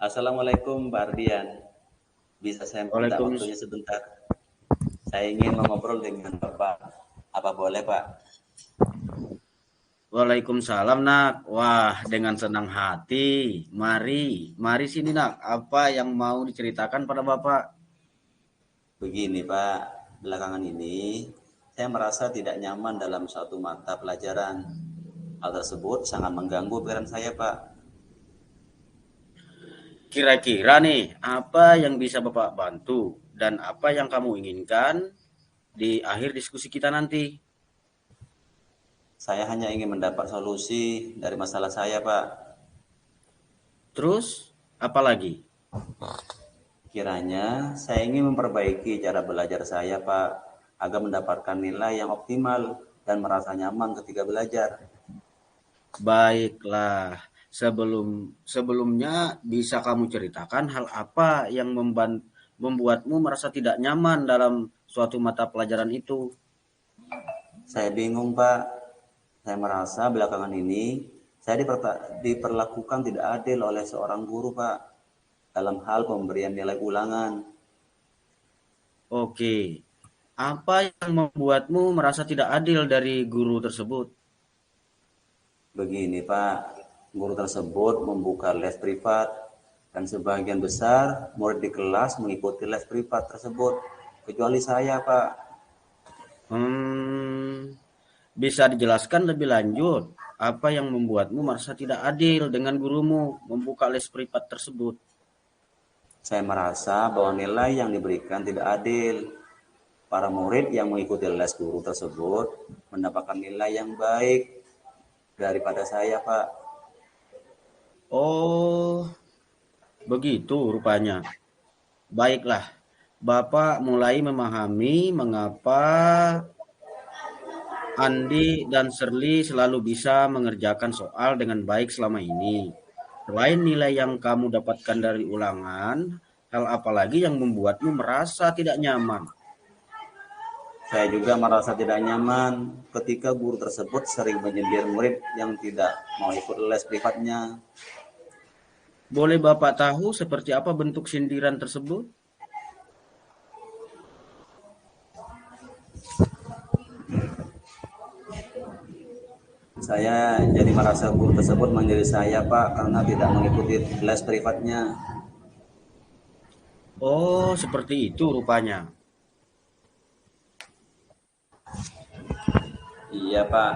Assalamualaikum Pak Ardian. Bisa saya minta Waalaikum, waktunya sebentar? Saya ingin mengobrol dengan Bapak. Apa boleh Pak? Waalaikumsalam nak. Wah, dengan senang hati. Mari sini nak. Apa yang mau diceritakan pada Bapak? Begini Pak, belakangan ini saya merasa tidak nyaman dalam suatu mata pelajaran. Hal tersebut sangat mengganggu pikiran saya Pak. Kira-kira nih, apa yang bisa Bapak bantu dan apa yang kamu inginkan di akhir diskusi kita nanti? Saya hanya ingin mendapat solusi dari masalah saya Pak. Terus, apa lagi? Kiranya saya ingin memperbaiki cara belajar saya Pak, agar mendapatkan nilai yang optimal dan merasa nyaman ketika belajar. Baiklah, sebelumnya bisa kamu ceritakan hal apa yang membuatmu merasa tidak nyaman dalam suatu mata pelajaran itu? Saya bingung Pak. Saya merasa belakangan ini saya diperlakukan tidak adil oleh seorang guru Pak dalam hal pemberian nilai ulangan. Oke, apa yang membuatmu merasa tidak adil dari guru tersebut? Begini Pak, guru tersebut membuka les privat dan sebagian besar murid di kelas mengikuti les privat tersebut, kecuali saya Pak. Hmm, bisa dijelaskan lebih lanjut apa yang membuatmu merasa tidak adil dengan gurumu membuka les privat tersebut? Saya merasa bahwa nilai yang diberikan tidak adil. Para murid yang mengikuti les guru tersebut mendapatkan nilai yang baik daripada saya Pak. Oh, begitu rupanya. Baiklah, Bapak mulai memahami mengapa Andi dan Shirley selalu bisa mengerjakan soal dengan baik selama ini. Selain nilai yang kamu dapatkan dari ulangan, hal apa lagi yang membuatmu merasa tidak nyaman? Saya juga merasa tidak nyaman ketika guru tersebut sering menyindir murid yang tidak mau ikut les privatnya. Boleh Bapak tahu seperti apa bentuk sindiran tersebut? Saya jadi merasa guru tersebut menyindir saya Pak karena tidak mengikuti les privatnya. Oh, seperti itu rupanya. Iya Pak,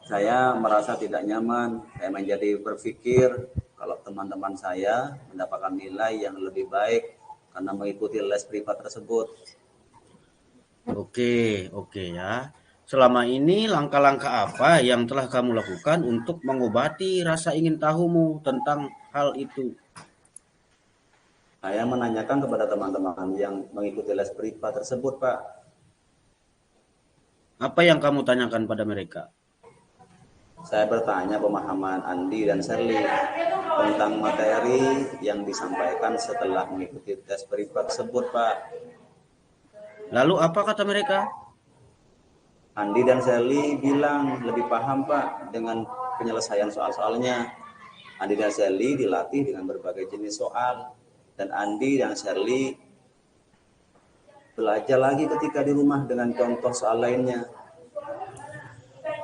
saya merasa tidak nyaman. Saya menjadi berpikir kalau teman-teman saya mendapatkan nilai yang lebih baik karena mengikuti les privat tersebut. Oke, oke ya. Selama ini langkah-langkah apa yang telah kamu lakukan untuk mengobati rasa ingin tahumu tentang hal itu? Saya menanyakan kepada teman-teman yang mengikuti les privat tersebut Pak. Apa yang kamu tanyakan pada mereka? Saya bertanya pemahaman Andi dan Sherly tentang materi yang disampaikan setelah mengikuti tes privat tersebut, Pak. Lalu apa kata mereka? Andi dan Sherly bilang lebih paham, Pak, dengan penyelesaian soal-soalnya. Andi dan Sherly dilatih dengan berbagai jenis soal, dan Andi dan Sherly belajar lagi ketika di rumah dengan contoh soal lainnya.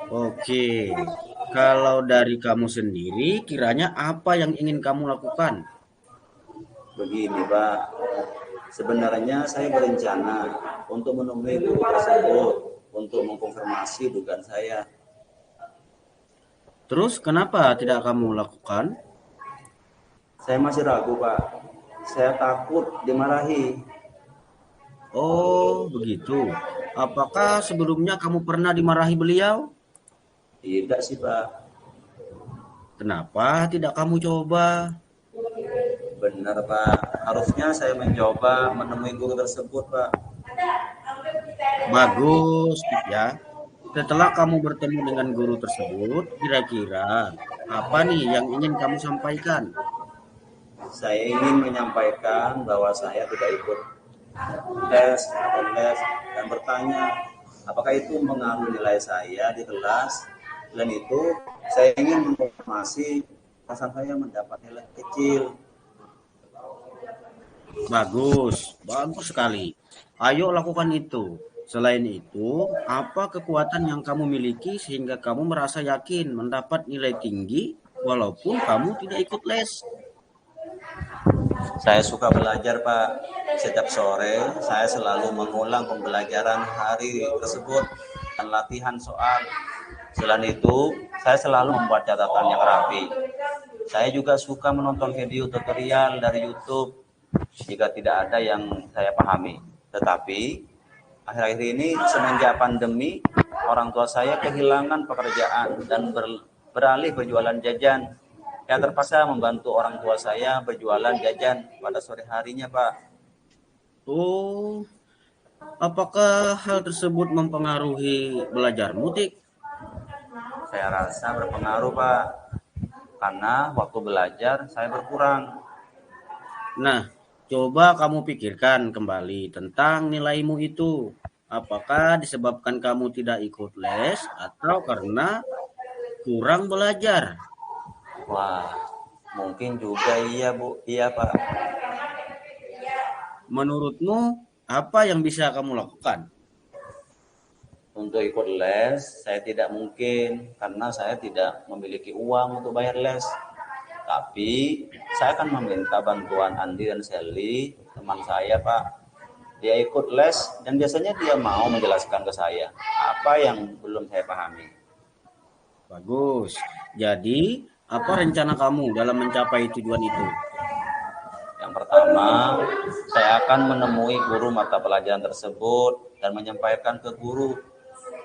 Oke, kalau dari kamu sendiri, kiranya apa yang ingin kamu lakukan? Begini, Pak. Sebenarnya saya berencana untuk menemui guru tersebut untuk mengkonfirmasi dugaan saya. Terus kenapa tidak kamu lakukan? Saya masih ragu, Pak. Saya takut dimarahi. Oh, begitu. Apakah sebelumnya kamu pernah dimarahi beliau? Tidak sih, Pak. Kenapa tidak kamu coba? Benar, Pak. Harusnya saya mencoba menemui guru tersebut, Pak. Bagus, ya. Setelah kamu bertemu dengan guru tersebut, kira-kira apa nih yang ingin kamu sampaikan? Saya ingin menyampaikan bahwa saya tidak ikut tes atau les dan bertanya apakah itu mengaruhi nilai saya di kelas. Selain itu, saya ingin mengonfirmasi rasa saya mendapat nilai kecil. Bagus, bagus sekali. Ayo lakukan itu. Selain itu, apa kekuatan yang kamu miliki sehingga kamu merasa yakin mendapat nilai tinggi walaupun kamu tidak ikut les? Saya suka belajar, Pak. Setiap sore, saya selalu mengulang pembelajaran hari tersebut dan latihan soal. Selain itu, saya selalu membuat catatan yang rapi. Saya juga suka menonton video tutorial dari YouTube jika tidak ada yang saya pahami. Tetapi, akhir-akhir ini semenjak pandemi, orang tua saya kehilangan pekerjaan dan beralih berjualan jajan. Saya terpaksa membantu orang tua saya berjualan jajan pada sore harinya, Pak. Oh, apakah hal tersebut mempengaruhi belajarmu, Tik? Saya rasa berpengaruh, Pak, karena waktu belajar saya berkurang. Nah, coba kamu pikirkan kembali tentang nilaimu itu. Apakah disebabkan kamu tidak ikut les atau karena kurang belajar? Wah, mungkin juga iya, Bu. Iya, Pak. Menurutmu, apa yang bisa kamu lakukan? Untuk ikut les, saya tidak mungkin karena saya tidak memiliki uang untuk bayar les. Tapi saya akan meminta bantuan Andi dan Sally, teman saya, Pak. Dia ikut les dan biasanya dia mau menjelaskan ke saya apa yang belum saya pahami. Bagus. Jadi, apa rencana kamu dalam mencapai tujuan itu? Yang pertama, saya akan menemui guru mata pelajaran tersebut dan menyampaikan ke guru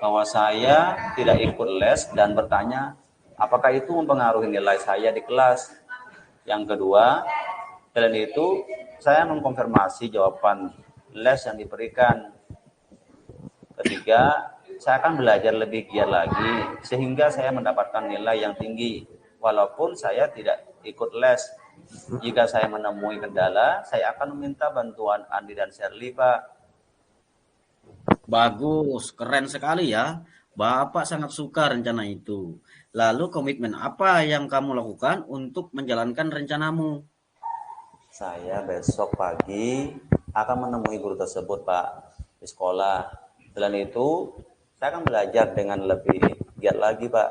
bahwa saya tidak ikut les dan bertanya apakah itu mempengaruhi nilai saya di kelas. Yang kedua, selain itu, saya mengkonfirmasi jawaban les yang diberikan. Ketiga, saya akan belajar lebih giat lagi sehingga saya mendapatkan nilai yang tinggi walaupun saya tidak ikut les. Jika saya menemui kendala, saya akan meminta bantuan Andi dan Shirley, Pak. Bagus, keren sekali ya. Bapak sangat suka rencana itu. Lalu komitmen apa yang kamu lakukan untuk menjalankan rencanamu? Saya besok pagi akan menemui guru tersebut, Pak, di sekolah. Selain itu, saya akan belajar dengan lebih giat lagi, Pak.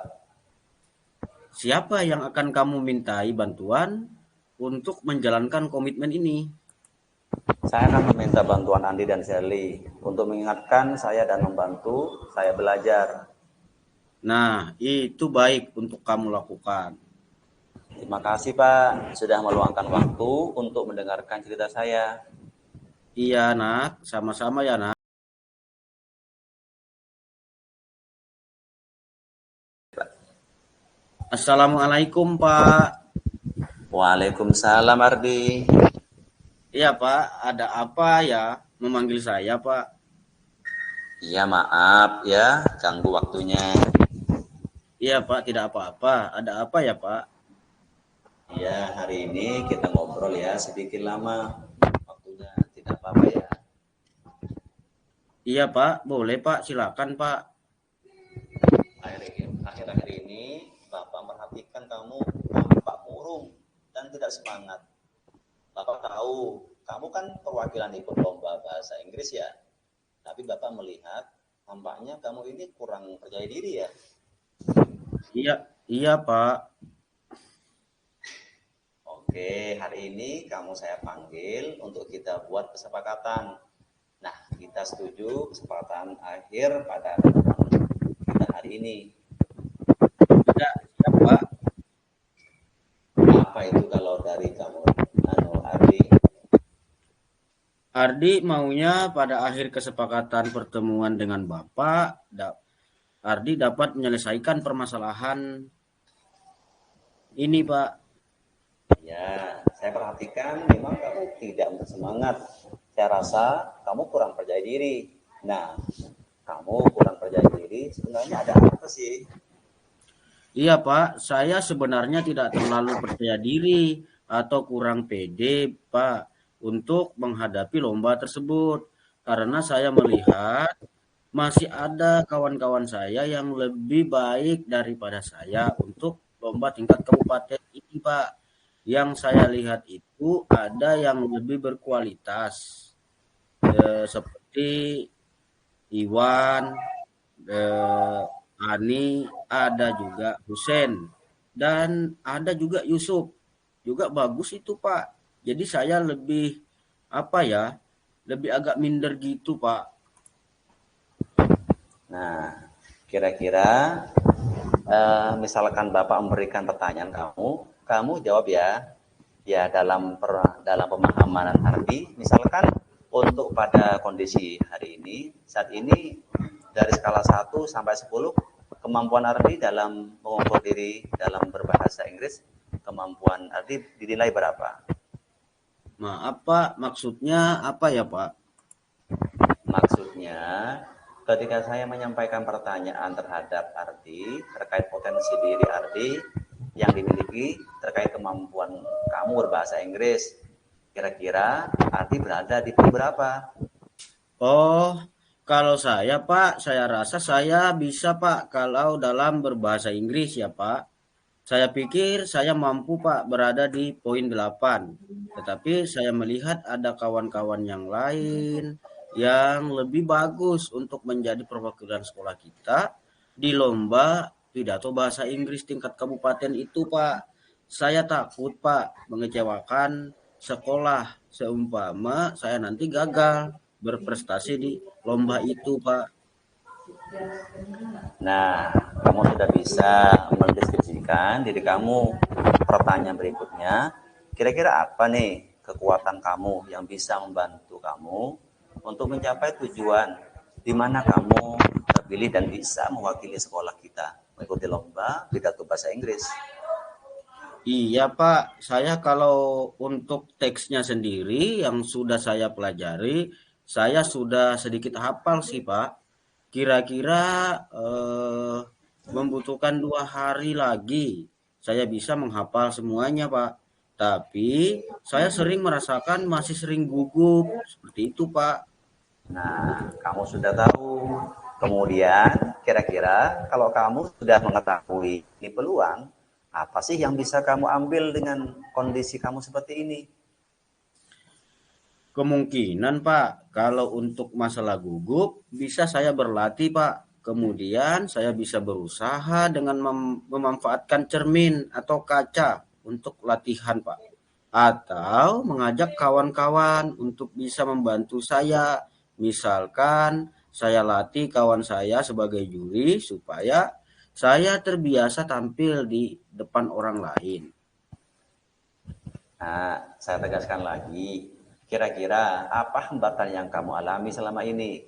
Siapa yang akan kamu mintai bantuan untuk menjalankan komitmen ini? Saya akan meminta bantuan Andi dan Sally untuk mengingatkan saya dan membantu saya belajar. Nah, itu baik untuk kamu lakukan. Terima kasih, Pak, sudah meluangkan waktu untuk mendengarkan cerita saya. Iya, nak. Sama-sama ya, nak. Assalamualaikum, Pak. Waalaikumsalam, Ardi. Iya, Pak. Ada apa ya memanggil saya, Pak? Iya, maaf ya, ganggu waktunya. Iya, Pak. Tidak apa-apa. Ada apa ya, Pak? Ya, hari ini kita ngobrol ya sedikit lama. Waktunya tidak apa-apa ya. Iya, Pak. Boleh, Pak. Silakan, Pak. Akhir-akhir ini Bapak perhatikan kamu tampak murung dan tidak semangat. Bapak tahu kamu kan perwakilan ikut lomba bahasa Inggris ya. Tapi Bapak melihat tampaknya kamu ini kurang percaya diri ya. Iya, iya, Pak. Oke, hari ini kamu saya panggil untuk kita buat kesepakatan. Nah, kita setuju kesepakatan akhir pada kita hari ini. Tidak, siap, Pak. Apa itu kalau dari kamu, Ardi? Ardi maunya pada akhir kesepakatan pertemuan dengan Bapak, Ardi dapat menyelesaikan permasalahan ini, Pak. Ya, saya perhatikan memang kamu tidak bersemangat. Saya rasa kamu kurang percaya diri. Nah, kamu kurang percaya diri sebenarnya ada apa sih? Iya, Pak. Saya sebenarnya tidak terlalu percaya diri atau kurang pede, Pak, untuk menghadapi lomba tersebut. Karena saya melihat masih ada kawan-kawan saya yang lebih baik daripada saya untuk lomba tingkat kabupaten ini, Pak. Yang saya lihat itu ada yang lebih berkualitas, seperti Iwan, eh, Ani, ada juga Husen, dan ada juga Yusuf. Juga bagus itu, Pak. Jadi saya lebih apa ya? Lebih agak minder gitu, Pak. Nah, kira-kira misalkan Bapak memberikan pertanyaan kamu jawab ya. Ya dalam pemahaman Ardi, misalkan untuk pada kondisi hari ini, saat ini dari skala 1 sampai 10, kemampuan Ardi dalam mengukur diri dalam berbahasa Inggris, kemampuan Ardi dinilai berapa? Maaf, Pak. Maksudnya apa ya, Pak? Maksudnya, ketika saya menyampaikan pertanyaan terhadap Ardi terkait potensi diri Ardi yang dimiliki terkait kemampuan kamu berbahasa Inggris, kira-kira Ardi berada di poin berapa? Oh, kalau saya, Pak, saya rasa saya bisa, Pak, kalau dalam berbahasa Inggris ya, Pak. Saya pikir saya mampu, Pak, berada di poin 8. Tetapi saya melihat ada kawan-kawan yang lain yang lebih bagus untuk menjadi perwakilan sekolah kita di lomba pidato bahasa Inggris tingkat kabupaten itu, Pak. Saya takut, Pak, mengecewakan sekolah seumpama saya nanti gagal berprestasi di lomba itu, Pak. Nah, kamu sudah bisa mendeskripsikan diri kamu. Pertanyaan berikutnya, kira-kira apa nih kekuatan kamu yang bisa membantu kamu untuk mencapai tujuan di mana kamu terpilih dan bisa mewakili sekolah kita mengikuti lomba pidato bahasa Inggris? Iya, Pak. Saya kalau untuk teksnya sendiri yang sudah saya pelajari, saya sudah sedikit hafal sih, Pak. Kira-kira eh, membutuhkan 2 hari lagi saya bisa menghafal semuanya, Pak. Tapi saya sering merasakan masih sering gugup seperti itu, Pak. Nah, kamu sudah tahu. Kemudian, kira-kira kalau kamu sudah mengetahui ini peluang, apa sih yang bisa kamu ambil dengan kondisi kamu seperti ini? Kemungkinan, Pak, kalau untuk masalah gugup bisa saya berlatih, Pak. Kemudian saya bisa berusaha dengan memanfaatkan cermin atau kaca untuk latihan, Pak. Atau mengajak kawan-kawan untuk bisa membantu saya. Misalkan saya latih kawan saya sebagai juri supaya saya terbiasa tampil di depan orang lain. Nah, saya tegaskan lagi, kira-kira apa hambatan yang kamu alami selama ini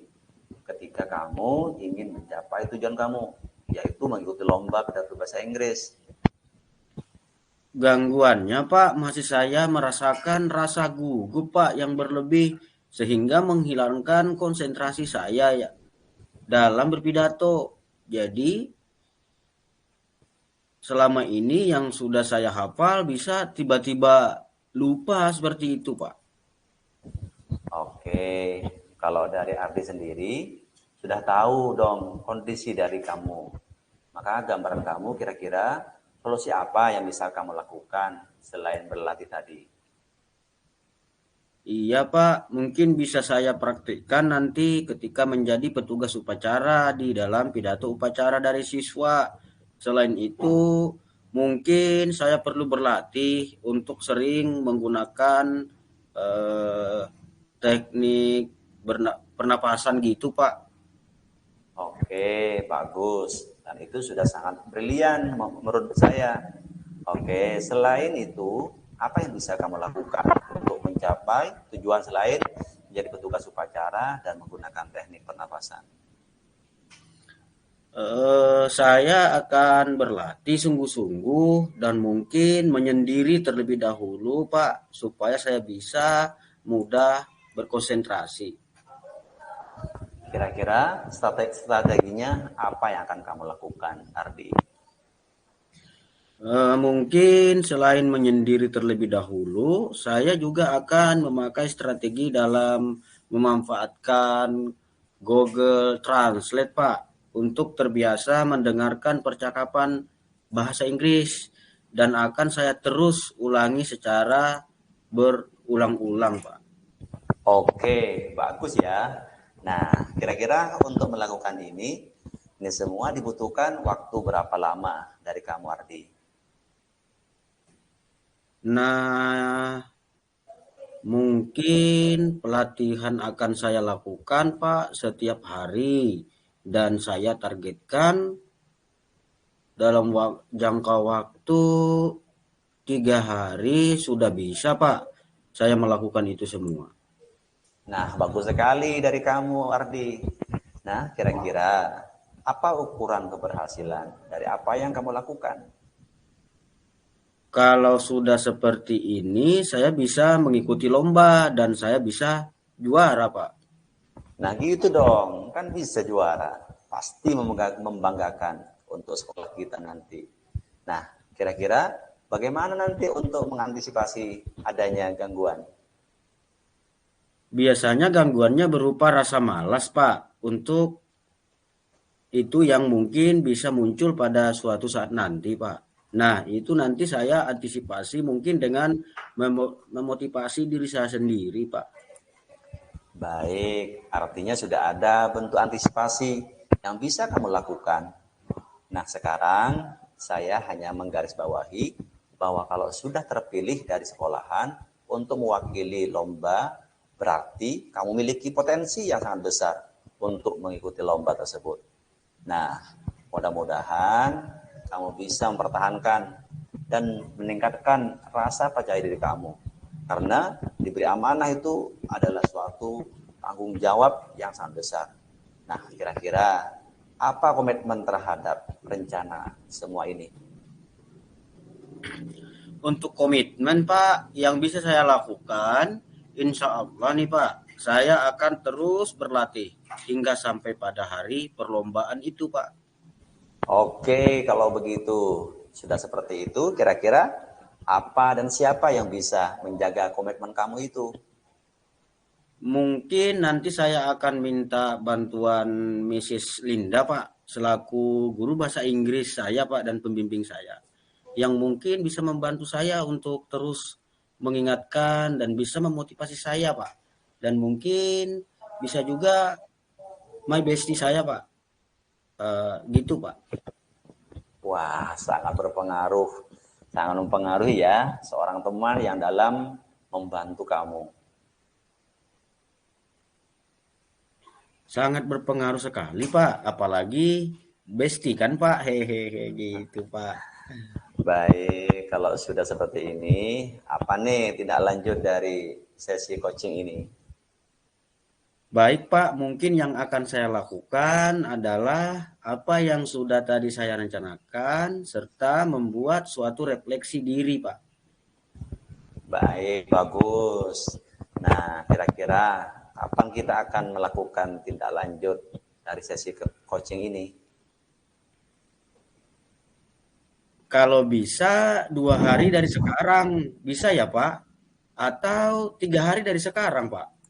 ketika kamu ingin mencapai tujuan kamu, yaitu mengikuti lomba pidato bahasa Inggris? Gangguannya, Pak, masih saya merasakan rasa gugup, Pak, yang berlebih sehingga menghilangkan konsentrasi saya ya dalam berpidato. Jadi, selama ini yang sudah saya hafal bisa tiba-tiba lupa seperti itu, Pak. Oke, kalau dari Ardi sendiri sudah tahu dong kondisi dari kamu. Maka gambaran kamu kira-kira solusi apa yang bisa kamu lakukan selain berlatih tadi? Iya, Pak, mungkin bisa saya praktikkan nanti ketika menjadi petugas upacara di dalam pidato upacara dari siswa. Selain itu, mungkin saya perlu berlatih untuk sering menggunakan eh, teknik pernapasan gitu, Pak. Oke, bagus. Dan itu sudah sangat brilian menurut saya. Oke, selain itu, apa yang bisa kamu lakukan untuk mencapai tujuan selain menjadi petugas upacara dan menggunakan teknik pernapasan? Saya akan berlatih sungguh-sungguh dan mungkin menyendiri terlebih dahulu, Pak, supaya saya bisa mudah berkonsentrasi. Kira-kira strateginya apa yang akan kamu lakukan, Ardi? Mungkin selain menyendiri terlebih dahulu, saya juga akan memakai strategi dalam memanfaatkan Google Translate, Pak, untuk terbiasa mendengarkan percakapan bahasa Inggris dan akan saya terus ulangi secara berulang-ulang, Pak. Oke, bagus ya. Nah, kira-kira untuk melakukan ini semua dibutuhkan waktu berapa lama dari kamu, Ardi? Nah, mungkin pelatihan akan saya lakukan, Pak, setiap hari dan saya targetkan dalam jangka waktu 3 hari sudah bisa, Pak. Saya melakukan itu semua. Nah, bagus sekali dari kamu, Ardi. Nah, kira-kira apa ukuran keberhasilan dari apa yang kamu lakukan? Kalau sudah seperti ini, saya bisa mengikuti lomba dan saya bisa juara, Pak. Nah, gitu dong. Kan bisa juara. Pasti membanggakan untuk sekolah kita nanti. Nah, kira-kira bagaimana nanti untuk mengantisipasi adanya gangguan? Biasanya gangguannya berupa rasa malas, Pak. Untuk itu yang mungkin bisa muncul pada suatu saat nanti, Pak. Nah, itu nanti saya antisipasi mungkin dengan memotivasi diri saya sendiri, Pak. Baik, artinya sudah ada bentuk antisipasi yang bisa kamu lakukan. Nah, sekarang saya hanya menggarisbawahi bahwa kalau sudah terpilih dari sekolahan untuk mewakili lomba, berarti kamu memiliki potensi yang sangat besar untuk mengikuti lomba tersebut. Nah, mudah-mudahan kamu bisa mempertahankan dan meningkatkan rasa percaya diri kamu. Karena diberi amanah itu adalah suatu tanggung jawab yang sangat besar. Nah, kira-kira apa komitmen terhadap rencana semua ini? Untuk komitmen, Pak, yang bisa saya lakukan, insya Allah nih, Pak, saya akan terus berlatih hingga sampai pada hari perlombaan itu, Pak. Oke, kalau begitu sudah seperti itu, kira-kira apa dan siapa yang bisa menjaga komitmen kamu itu? Mungkin nanti saya akan minta bantuan Mrs. Linda, Pak, selaku guru bahasa Inggris saya, Pak, dan pembimbing saya, yang mungkin bisa membantu saya untuk terus mengingatkan dan bisa memotivasi saya, Pak. Dan mungkin bisa juga my bestie saya, Pak. Gitu, Pak. Wah, sangat mempengaruhi ya seorang teman yang dalam membantu kamu. Sangat berpengaruh sekali, Pak. Apalagi bestie kan, Pak. Hehehe gitu, Pak. Baik, kalau sudah seperti ini, apa nih tindak lanjut dari sesi coaching ini? Baik, Pak. Mungkin yang akan saya lakukan adalah apa yang sudah tadi saya rencanakan serta membuat suatu refleksi diri, Pak. Baik, bagus. Nah, kira-kira kapan kita akan melakukan tindak lanjut dari sesi coaching ini? Kalau bisa 2 hari dari sekarang, bisa ya, Pak? Atau 3 hari dari sekarang, Pak?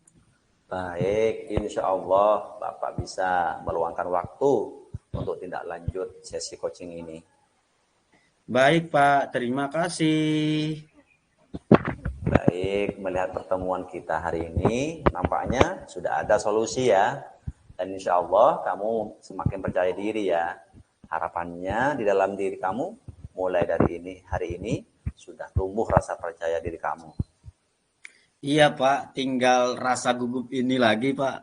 Baik, insya Allah Bapak bisa meluangkan waktu untuk tindak lanjut sesi coaching ini. Baik, Pak. Terima kasih. Baik, melihat pertemuan kita hari ini, nampaknya sudah ada solusi ya. Dan insya Allah kamu semakin percaya diri ya. Harapannya di dalam diri kamu, mulai dari hari ini, sudah tumbuh rasa percaya diri kamu. Iya, Pak. Tinggal rasa gugup ini lagi, Pak.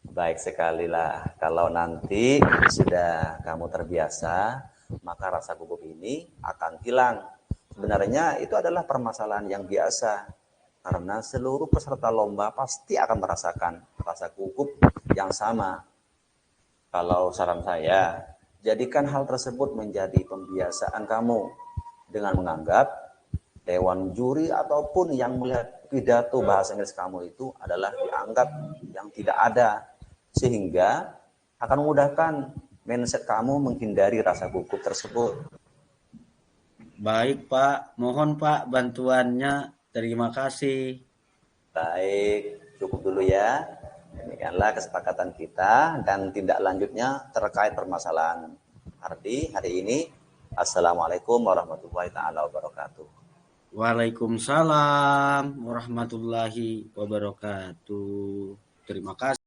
Baik sekali lah, kalau nanti sudah kamu terbiasa, maka rasa gugup ini akan hilang. Sebenarnya itu adalah permasalahan yang biasa, karena seluruh peserta lomba pasti akan merasakan rasa gugup yang sama. Kalau saran saya, jadikan hal tersebut menjadi pembiasaan kamu dengan menganggap dewan juri ataupun yang melihat pidato bahasa Inggris kamu itu adalah dianggap yang tidak ada, sehingga akan memudahkan mindset kamu menghindari rasa gugup tersebut. Baik, Pak. Mohon, Pak, bantuannya. Terima kasih. Baik, cukup dulu ya. Demikianlah kesepakatan kita dan tindak lanjutnya terkait permasalahan Ardi hari ini. Assalamualaikum warahmatullahi taala wabarakatuh. Waalaikumsalam warahmatullahi wabarakatuh. Terima kasih.